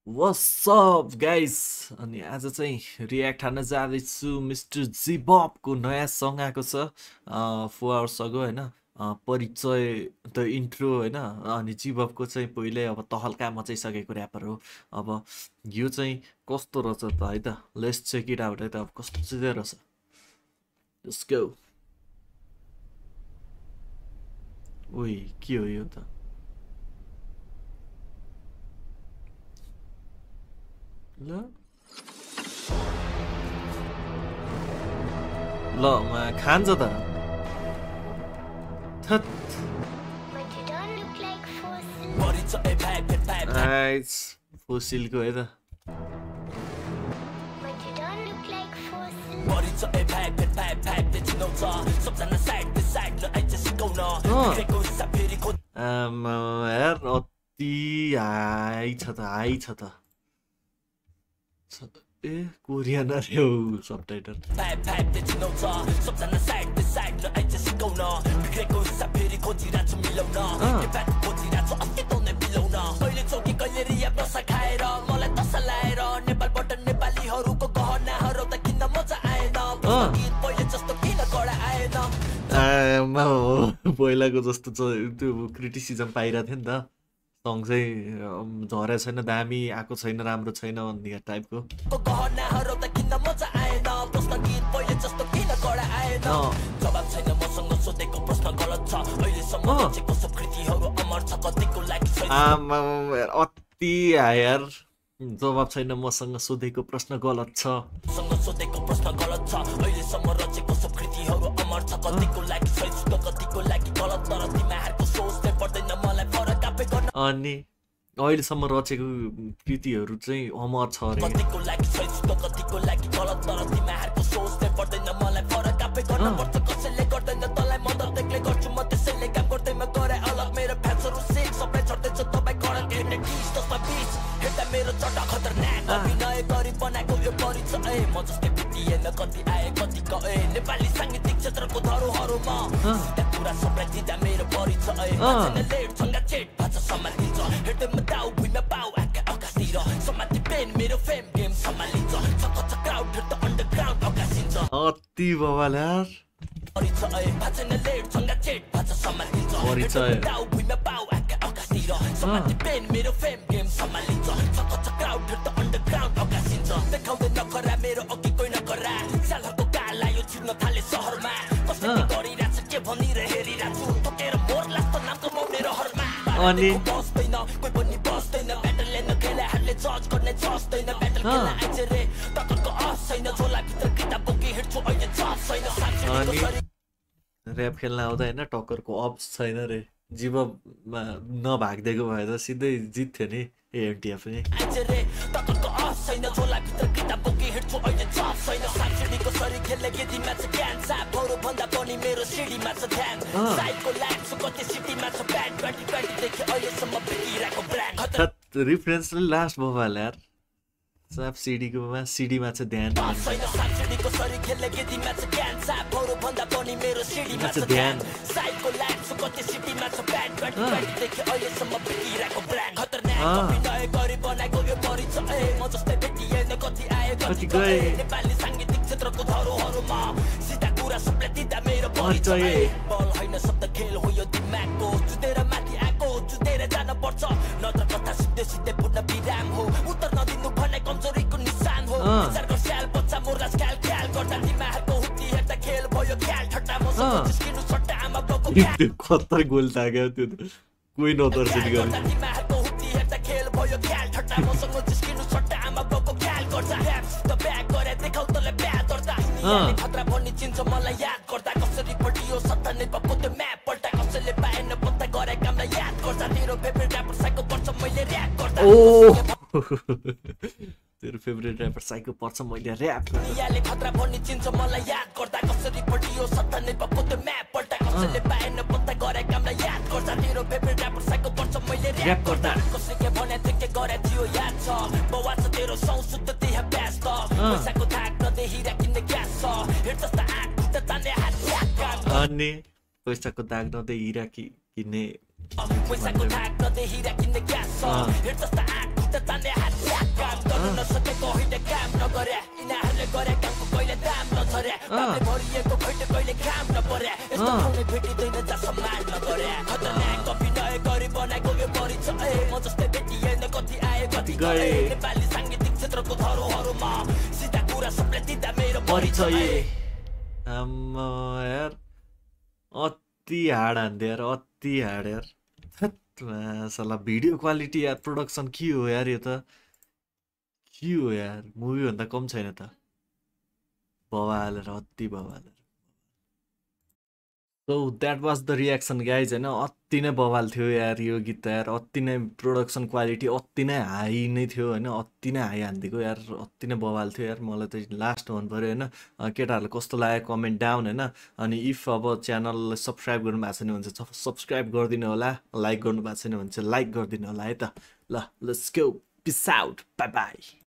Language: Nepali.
What's up guys? अनि आज चाहिँ रियाक्ट हान्न जाँदैछु मिस्टर जिबबको नयाँ सङ आएको छ 4 आवर्स अगो हैन परिचय द इन्ट्रो हैन अनि जिबबको चाहिँ पहिले अब तहल्का मचाइसकेको र्यापर हो। अब यो चाहिँ कस्तो रहेछ त है त लेट्स चेक इट आउट है त अब कस्तो चाहिँ रहेछ। Let's go. ओइ के हो यो त ल ल खान्छ त थत फोसिलको है त यार अति हाई छ त ए कोरियन अरे हो सबटाइटल पहिलाको जस्तो त्यो क्रिटिसिजम पाइरहेको थियो नि त सङ चाहिँ झरेको छैन दामी आएको छैन राम्रो छैन भन्ने टाइपको अति यार जवाब छैन मसँग सोधेको प्रश्न गलत छ अनि अहिलेसम्म रचेको कृतिहरू चाहिँ अमर छ अरे नेपाली साङ्गीतिक क्षेत्रको धरोहरमा पुरा सम्झिँदा मेरो परिचय भाषा सम्हालिन्छ हेर्दैमा दाउ भुइँमा पाउ आँखा आकाशतिर समाति पेन मेरो फेम गेम सम्हालिन्छ छक्क क्राउड हेर्दा अन्डरग्राउन्ड आकाशिन्छ अति बवाल यार परिचय भाषा लेट सँगा चेट भाषा सम्हालिन्छ परिचय दाउ भुइँमा पाउ आँखा आकाशतिर समाति पेन मेरो फेम गेम सम्हालिन्छ छक्क क्राउड हेर्दा अन्डरग्राउन्ड आकाशिन्छ देखाउँदै नखरा मेरो अघि कोही नखरा सालहरूको काला यो छिर्न थाले सहरमा कसैले गरिरहेछ के भनिर हेरिरहेछु ठोकेर मोर लास्तो नामको मौने रहरमा अनि बस्दैन कोही पनि बस्दैन ब्याटल लिन खेलाहरूले जज गर्ने जस्दैन ब्याटल खेल्न आइछ रे टक्करको आस छैन झोलाभित्र किताब बोकी हिँड्छु अहिले जज छैन अनि ऱ्याप खेल्न आउँदा होइन टक्करको अप्स छैन रे जीवमा नभागिदिएको भए त सिधै जित्थ्यो नि एएमटिएफ नि टक्करको आस छैन झोलाभित्र किताब बोकी हिँड्छु अहिले जज छैन साक्षीको सरी खेल्ने गेदीमा छ ज्ञान सापहरू भन्दा पनि मेरो सिडीमा छ ध्यान साइडको लाइफ छ कति सिटीमा छ ब्यान्ड 2020 देखि अहिलेसम्म बिकिरहेको ब्रान्ड रिफरेन्स लास्ट भोवाल यार साप सिडीमा छ ध्यान साक्षीको सरी खेल्ने गेदीमा छ ज्ञान सापहरू भन्दा पनि मेरो सिडीमा छ ध्यान साइडको लाइफ छ कति सिटीमा छ ब्यान्ड 2020 देखि अहिलेसम्म बिकिरहेको ब्रान्ड खतरनाक अभिनय गरी बनाएको यो परिचय म जस्तै भेटिएन कति आए कति गए नेपाली साङ्गीतिक क्षेत्रको धरोहरमा सिधा कुरा सबले दिँदा मेरो परिचय बल होइन शब्द खेल हो यो दिमागको जुधेर माथि आएको जुधेर जान पर्छ नत्र कथा सिधै सिधै पूर्ण विराम हो उत्तर नदिनु भने कमजोरीको निशान हो विचार गर स्याल बच्चा मोर्ला ख्याल ख्याल गर्दा तिमीहरूको हुत्ती हेर्दा खेल भयो ख्याल ठट्टा मसँग जिस्किनु सट्टा आमा बाउको खतर गोल लाग्यो त्यो कोही नतर्सिने गरे तिमीहरूको हुत्ती हेर्दा खेल भयो ख्याल ठट्टा मसँग जिस्किनु सट्टा आमा बाउको ख्याल गर्दा त ब्याक गरे देखाउ तले ब्या दर्दा खतरा भन्ने चिन्छ मलाई याद गर्दा कसरी पढियो सत्ता नै पक्को त्यो म्याप पल्टा कसैले पाएन पत्ता गरे कामलाई याद गर्दा तेरो फेभरेट र्यापर साइको पर्छ मैले र्याप गर्दा तेरो फेभरेट र्यापर साइको पर्छ मैले र्याप गर्दा याले खतरा भन्ने चिन्छ मलाई याद गर्दा कसरी पढियो सत्ता नै पक्को त्यो म्याप पल्टा कसैले पाएन पत्ता गरे कामलाई याद गर्दा तेरो फेभरेट र्यापर साइको पर्छ मैले र्याप गर्दा कसैले भने के गरे थियो याद छ बवा छ तेरो सौ शुद्ध देह व्यस्त पैसाको थाक नदेहिरा किन्ने ग्यास छ हेर जस्ता आँट खुट्टा तान्ने हात अनि पैसाको दाग नदै हिरा किन्ने पैसाको थाक नदै हिरा किन्ने ग्यास छ हेर जस्ता आँट खुट्टा तान्ने हात नगरे तापले भरिएको खैटे कहिले काम नपरे यस्तो ठाउँले भेटिँदैन जहाँ सम्मान नगरे खतरनाक अभिनय गरी बनाएको यो परिचय म जस्तै भेटिएन कति आए कति गए नेपाली साङ्गीतिक क्षेत्रको धरोहरमा सिधा कुरा सबले दिँदा मेरो परिचय आम्मा यार अति हार्ड हान्थ्यो यार अति हार्ड यार साला भिडियो क्वालिटी यार प्रोडक्सन के हो यार यो त के हो यार मुभी भन्दा कम छैन त बवालेर अति बवालेर so that was the reaction guys होइन अति नै बवाल थियो यार यो गीत त यार अति नै प्रोडक्सन क्वालिटी अति नै हाई नै थियो होइन अति नै हाई हानिदिएको यार अति नै बवाल थियो यार मलाई त लास्ट मन पऱ्यो होइन केटाहरूले कस्तो लाग्यो कमेन्ट डाउन होइन अनि इफ अब च्यानल सब्सक्राइब गर्नु भएको छैन भने चाहिँ सब्सक्राइब गरिदिनु होला लाइक गर्नु भएको छैन भने चाहिँ लाइक गरिदिनु होला है त ल let's go peace out bye by